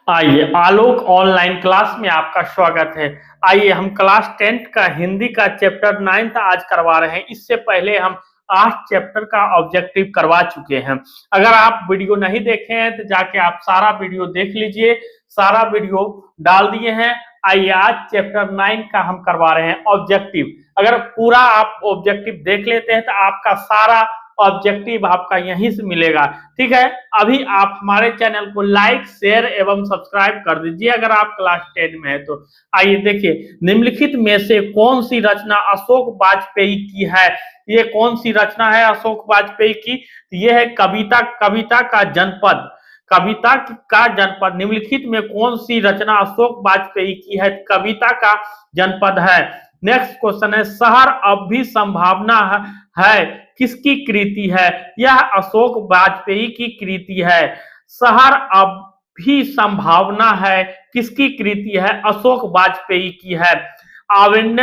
आइए, आलोक online class में आपका स्वागत है। आइए हम क्लास 10th का हिंदी का चैप्टर 9th आज करवा रहे हैं। इससे पहले हम 8 चैप्टर का ऑब्जेक्टिव करवा चुके हैं। अगर आप वीडियो नहीं देखे हैं तो जाके आप सारा वीडियो देख लीजिए, सारा वीडियो डाल दिए हैं। आइए आज चैप्टर 9 का हम करवा रहे हैं ऑब्जेक्टिव। अगर पूरा आप ऑब्जेक्टिव देख लेते हैं तो आपका सारा ऑब्जेक्टिव आपका यहीं से मिलेगा। ठीक है, अभी आप हमारे चैनल को लाइक शेयर एवं सब्सक्राइब कर दीजिए अगर आप क्लास 10 में है तो। आइए देखिए, निम्नलिखित में से कौन सी रचना अशोक वाजपेयी की है। ये कौन सी रचना है अशोक वाजपेयी की? ये है कविता, कविता का जनपद। कविता का जनपद, निम्नलिखित में कौन सी रचना अशोक वाजपेयी की है? कविता का जनपद है। नेक्स्ट क्वेश्चन है, शहर अब भी संभावना है किसकी कृति है? यह अशोक वाजपेयी की कृति है। शहर अब भी संभावना है किसकी कृति है? अशोक वाजपेयी की है। आविण्य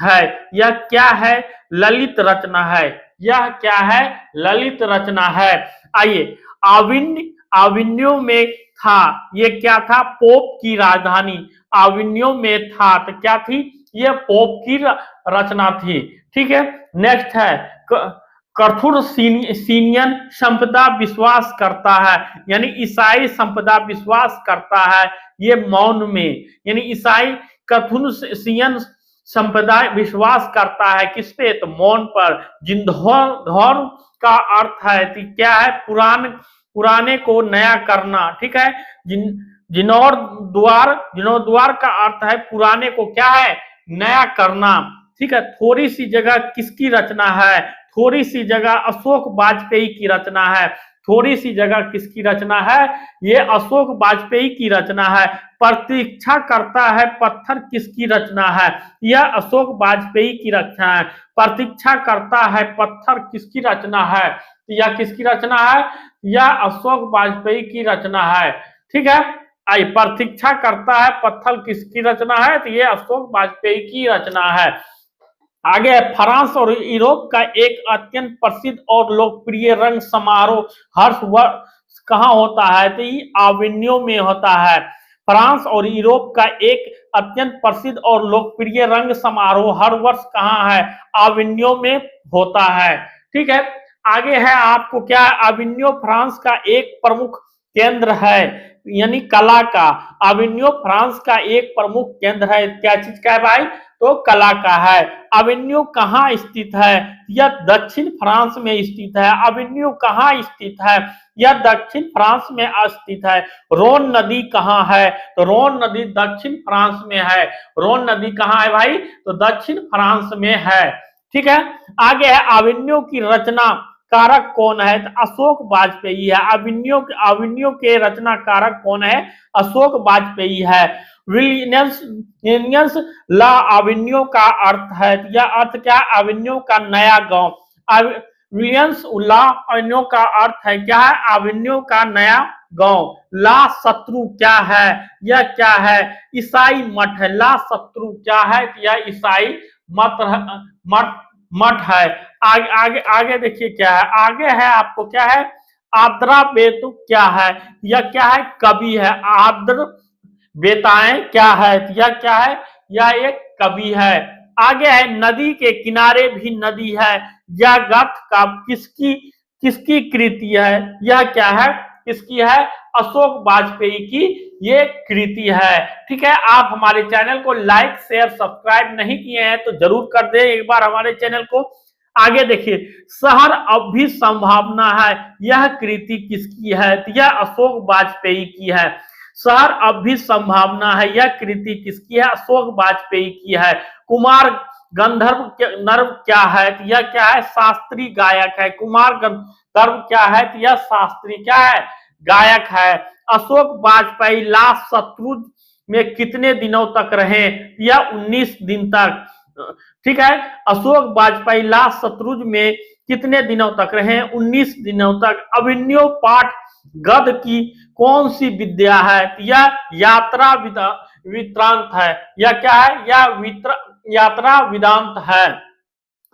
है, यह क्या है? ललित रचना है। यह क्या है? ललित रचना है। आइए, आविण्य, आविण्यों में था, ये क्या था? पोप की राजधानी। आविण्यों में था तो क्या थी? ये पोप की रचना थी। ठीक है, नेक्स्ट है, कथुरसीनियन संपदा विश्वास करता है, यानी ईसाई संपदा विश्वास करता है ये मौन में, यानी ईसाई कथुरसीनियन संपदा विश्वास करता है किस पे? तो मौन पर। जिनोर का अर्थ है तो क्या है? पुराने को नया करना। ठीक है, जीर्णोद्वार का अर्थ है पुराने को क्या है? नया करना। ठीक है, थोड़ी सी जगह किसकी रचना है? थोड़ी सी जगह अशोक वाजपेयी की रचना है। थोड़ी सी जगह किसकी रचना है? ये अशोक वाजपेयी की रचना है। प्रतीक्षा करता है पत्थर किसकी रचना है? यह अशोक वाजपेयी की रचना है। प्रतीक्षा करता है पत्थर किसकी रचना है? यह किसकी रचना है? यह अशोक वाजपेयी की रचना है। ठीक है, आई प्रतीक्षा करता है पत्थर किसकी रचना है? तो ये अशोक वाजपेयी की रचना है। आगे फ्रांस और यूरोप का एक अत्यंत प्रसिद्ध और लोकप्रिय रंग समारोह हर वर्ष कहाँ होता है? तो ये आविन्यो में होता है। फ्रांस और यूरोप का एक अत्यंत प्रसिद्ध और लोकप्रिय रंग समारोह हर वर्ष कहाँ है? आविन्यो में होता है। ठीक है, आगे है आपको क्या? आविन्यो फ्रांस का एक प्रमुख केंद्र है, यानी कला का। आविन्यो फ्रांस का एक प्रमुख केंद्र है। क्या चीज का है भाई? तो कला का है। अविन्यो कहाँ स्थित है? यह दक्षिण फ्रांस में स्थित है। अविन्यो कहाँ स्थित है? यह दक्षिण फ्रांस में स्थित है। रोन नदी कहाँ है? तो रोन नदी दक्षिण फ्रांस में है। रोन नदी कहाँ है भाई? तो दक्षिण फ्रांस में है। ठीक है, आगे है, अविन्यो की रचना कारक कौन है? तो अशोक वाजपेयी है। अविन्यो के रचना कारक कौन है? अशोक वाजपेयी है। विलियम्स ला अविन्यो का अर्थ है, यह अर्थ क्या? अविन्यो का नया गांव। विलियम्स ला अविन्यो का अर्थ है क्या है? अविन्यो का नया गांव। ला शत्रु क्या है? यह क्या है? ईसाई मठ है। ला शत्रु क्या है? यह ईसाई मठ है। आगे आगे आगे देखिए क्या है? आगे है आपको क्या है? आद्रा बेतु क्या है? यह क्या है? कवि है। आद्र बेताएं क्या है? यह क्या है? यह एक कवि है। आगे है, नदी के किनारे भी नदी है, यह गथ का किसकी कृति है? यह क्या है? किसकी है? अशोक वाजपेयी की ये कृति है। ठीक है, आप हमारे चैनल को लाइक शेयर सब्सक्राइब नहीं किए हैं तो जरूर कर दें एक बार हमारे चैनल को। आगे देखिए, शहर अब भी संभावना है, यह कृति किसकी है? यह अशोक वाजपेयी की है। शहर अब भी संभावना है, यह कृति किसकी है? अशोक वाजपेयी की है। कुमार गंधर्व क्या है? यह क्या है? शास्त्रीय गायक है। कुमार गंधर्व क्या है? यह शास्त्रीय क्या है? गायक है। अशोक वाजपेयी लास्ट शत्रुज में कितने दिनों तक रहे? यह 19 दिन तक। ठीक है, अशोक वाजपेयी लास्ट शत्रुज में कितने दिनों तक रहे? 19 दिनों तक। अभिनव पाठ गद्य की कौन सी विद्या है? यह यात्रा वित्रांत है। यह क्या है? यह यात्रा वेदांत है।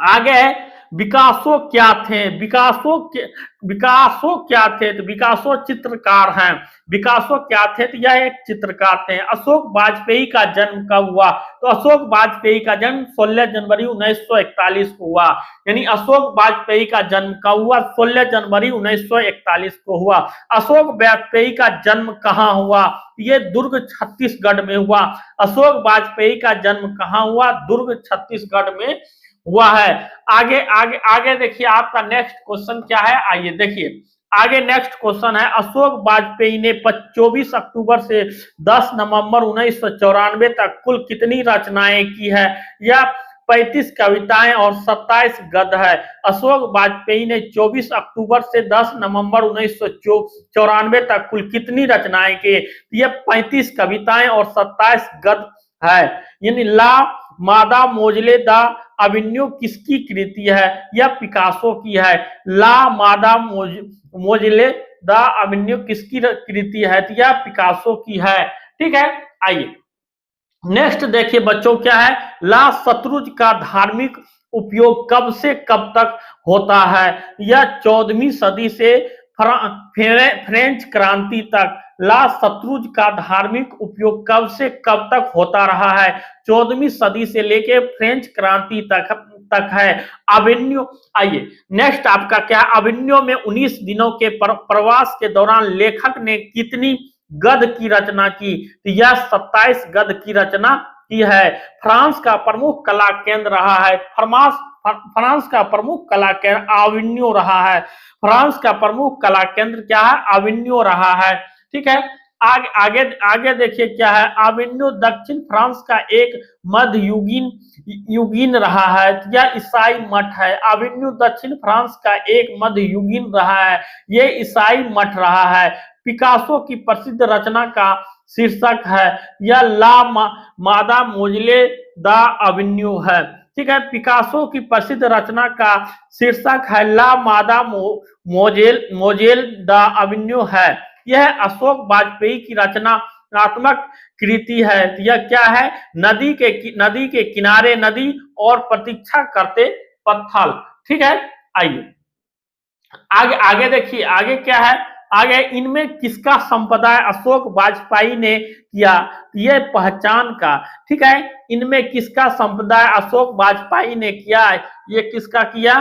आगे है, विकासो क्या थे, विकासो क्या थे, तो विकासो चित्रकार हैं। विकासो क्या थे, तो यह एक चित्रकार थे। अशोक वाजपेयी का जन्म कब हुआ, तो अशोक वाजपेयी का जन्म 16 जनवरी 1941 को हुआ। यानी अशोक वाजपेयी का जन्म कब हुआ, 16 जनवरी 1941 को हुआ। अशोक वाजपेयी का जन्म कहाँ हुआ, ये दुर्ग छत्तीसगढ़ में हुआ। अशोक वाजपेयी का जन्म कहाँ हुआ, दुर्ग छत्तीसगढ़ में हुआ है। आगे आगे आगे देखिए आपका नेक्स्ट क्वेश्चन क्या है, आइए देखिए आगे नेक्स्ट क्वेश्चन है। अशोक वाजपेयी ने 24 अक्टूबर से 10 नवंबर 1994 तक कुल कितनी रचनाएं की है, या 35 कविताएं और 27 गद्य है। अशोक वाजपेयी ने 24 अक्टूबर से 10 नवंबर 1994 तक कुल कितनी रचनाएं की, ये 35 कविताएं और 27 गद्य है। यानी ला मादा मोजले दा अविन्यो किसकी कृति है, यह पिकासो की है। ला मादा मोजले दा अविन्यो किसकी कृति है, तो यह पिकासो की है। ठीक है, आइए नेक्स्ट देखिए बच्चों क्या है। ला शत्रुज का धार्मिक उपयोग कब से कब तक होता है, यह 14वीं सदी से फ्रेंच क्रांति तक। ला शत्रुज का धार्मिक उपयोग कब से कब तक होता रहा है, 14वीं सदी से लेके फ्रेंच क्रांति तक है। अविन्यो, आइए नेक्स्ट आपका क्या, अविन्यो में 19 दिनों के प्रवास के दौरान लेखक ने कितनी गद्य की रचना की, तो यह 27 गद्य की रचना की है। फ्रांस का प्रमुख कला केंद्र रहा है, फ्रांस का प्रमुख कला केंद्र अविन्यो रहा है। फ्रांस का प्रमुख कला केंद्र क्या है, अविन्यो रहा है। ठीक है, आगे आगे आगे देखिए क्या है। अविन्यो दक्षिण फ्रांस का एक मध्य युगीन रहा है, यह ईसाई मठ है। अविन्यो दक्षिण फ्रांस का एक मध्य युगीन रहा है, ये ईसाई मठ रहा है। पिकासो की प्रसिद्ध रचना का शीर्षक है, यह ला मादा मोजले दा अविन्यो है। ठीक है, पिकासो की प्रसिद्ध रचना का शीर्षक है ला मादा मोजेल दा अविन्यो है। यह अशोक वाजपेयी की रचनात्मक कृति है। यह क्या है, नदी के किनारे नदी और प्रतीक्षा करते पत्थर। ठीक है, आइए आगे आगे देखिए आगे क्या है। आगे इनमें किसका संप्रदाय अशोक वाजपेयी ने किया, ये पहचान का। ठीक है, इनमें किसका संप्रदाय अशोक वाजपेयी ने किया, ये किसका किया,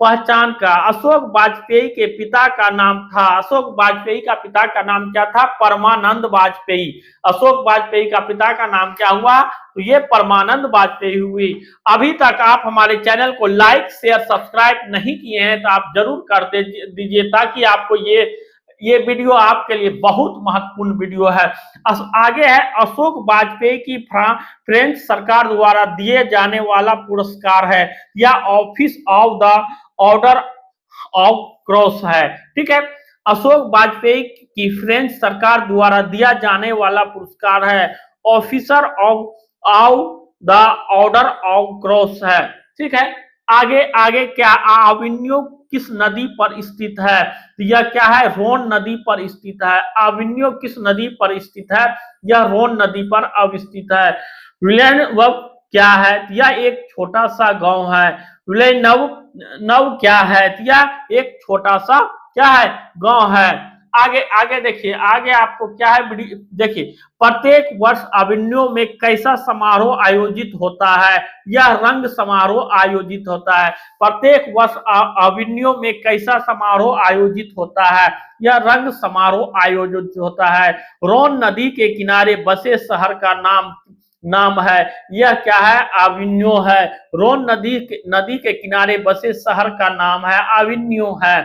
पहचान का। अशोक वाजपेयी के पिता का नाम था, अशोक वाजपेयी का पिता का नाम क्या था, परमानंद वाजपेयी। अशोक वाजपेयी का पिता का नाम क्या हुआ, तो ये परमानंद वाजपेयी हुई। अभी तक आप हमारे चैनल को लाइक शेयर सब्सक्राइब नहीं किए हैं तो आप जरूर कर दीजिए, ताकि आपको ये वीडियो आपके लिए बहुत महत्वपूर्ण वीडियो है। आगे है अशोक वाजपेयी की फ्रेंच सरकार द्वारा दिए जाने वाला पुरस्कार है, या office of the order of cross है। ठीक है, अशोक वाजपेयी की फ्रेंच सरकार द्वारा दिया जाने वाला पुरस्कार है officer of the order of cross है। ठीक है, आगे आगे क्या, अविन्यो किस नदी पर स्थित है, तो यह क्या है, रोन नदी पर स्थित है। अविन्यो किस नदी पर स्थित है, यह रोन नदी पर अवस्थित है। विलेनव क्या है, यह एक छोटा सा गांव है। विलेनव क्या है, यह एक छोटा सा क्या है, गांव है। आगे आगे देखिए आगे आपको क्या है, देखिए प्रत्येक वर्ष अविन्यो में कैसा समारोह आयोजित होता है, यह रंग समारोह आयोजित होता है। प्रत्येक वर्ष अविन्यो में कैसा समारोह आयोजित होता है, यह रंग समारोह आयोजित होता है। रोन नदी के किनारे बसे शहर का नाम है, यह क्या है, अविन्यो है। रोन नदी के किनारे बसे शहर का नाम है, अविन्यो है।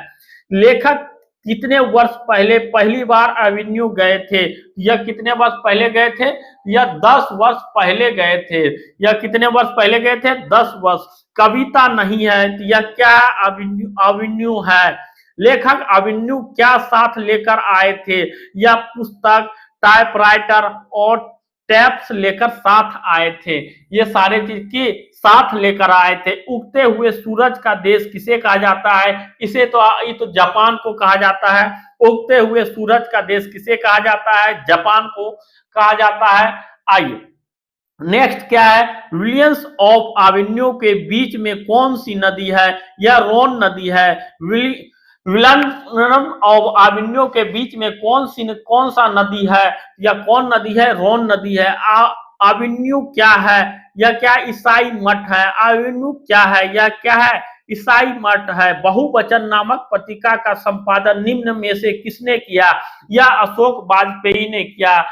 लेखक कितने वर्ष पहले पहली बार अविन्यो गए थे, यह कितने वर्ष पहले गए थे, यह 10 वर्ष पहले गए थे। यह कितने वर्ष पहले गए थे, 10 वर्ष। कविता नहीं है, तो यह क्या अविन्यो है। लेखक अविन्यो क्या साथ लेकर आए थे, यह पुस्तक, टाइपराइटर और टैप्स लेकर साथ आए थे। ये सारे चीज की साथ लेकर आए थे। उगते हुए सूरज का देश किसे कहा जाता है, ये तो जापान को कहा जाता है। उगते हुए सूरज का देश किसे कहा जाता है, जापान को कहा जाता है। आइए नेक्स्ट क्या है, विलियंस ऑफ एवेन्यू के बीच में कौन सी नदी है, या रोन नदी है। विलियम ऑफ एवेन्यू के बीच में कौन सा नदी है, या कौन नदी है, रोन नदी है। एवेन्यू क्या है, या क्या ईसाई मठ है। एवेन्यू क्या है, या क्या है, ईसाई मठ है। बहुवचन नामक पत्रिका का संपादन निम्न में से किसने किया, या अशोक वाजपेयी ने किया।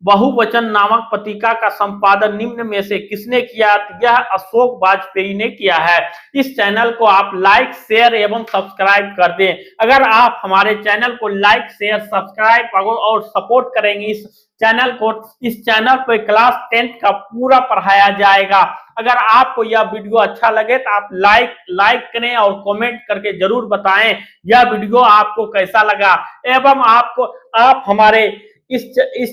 बहुवचन नामक पत्रिका का संपादन निम्न में से किसने किया, यह अशोक वाजपेयी ने किया है। इस चैनल को आप लाइक, शेयर एवं सब्सक्राइब कर दें। अगर आप हमारे चैनल को लाइक, शेयर, सब्सक्राइब और सपोर्ट करेंगे इस चैनल पर क्लास 10 का पूरा पढ़ाया जाएगा। अगर आपको यह वीडियो अच्छा लगे तो आप लाइक करें और कमेंट करके जरूर बताएं यह वीडियो आपको कैसा लगा, एवं आप हमारे इस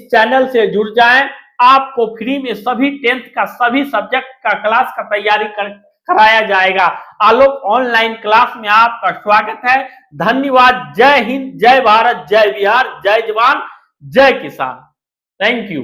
चैनल से जुड़ जाएं। आपको फ्री में सभी 10th का सभी सब्जेक्ट का क्लास का तैयारी कराया जाएगा। आलोक ऑनलाइन क्लास में आपका स्वागत है। धन्यवाद। जय हिंद, जय भारत, जय बिहार, जय जवान, जय किसान। Thank you.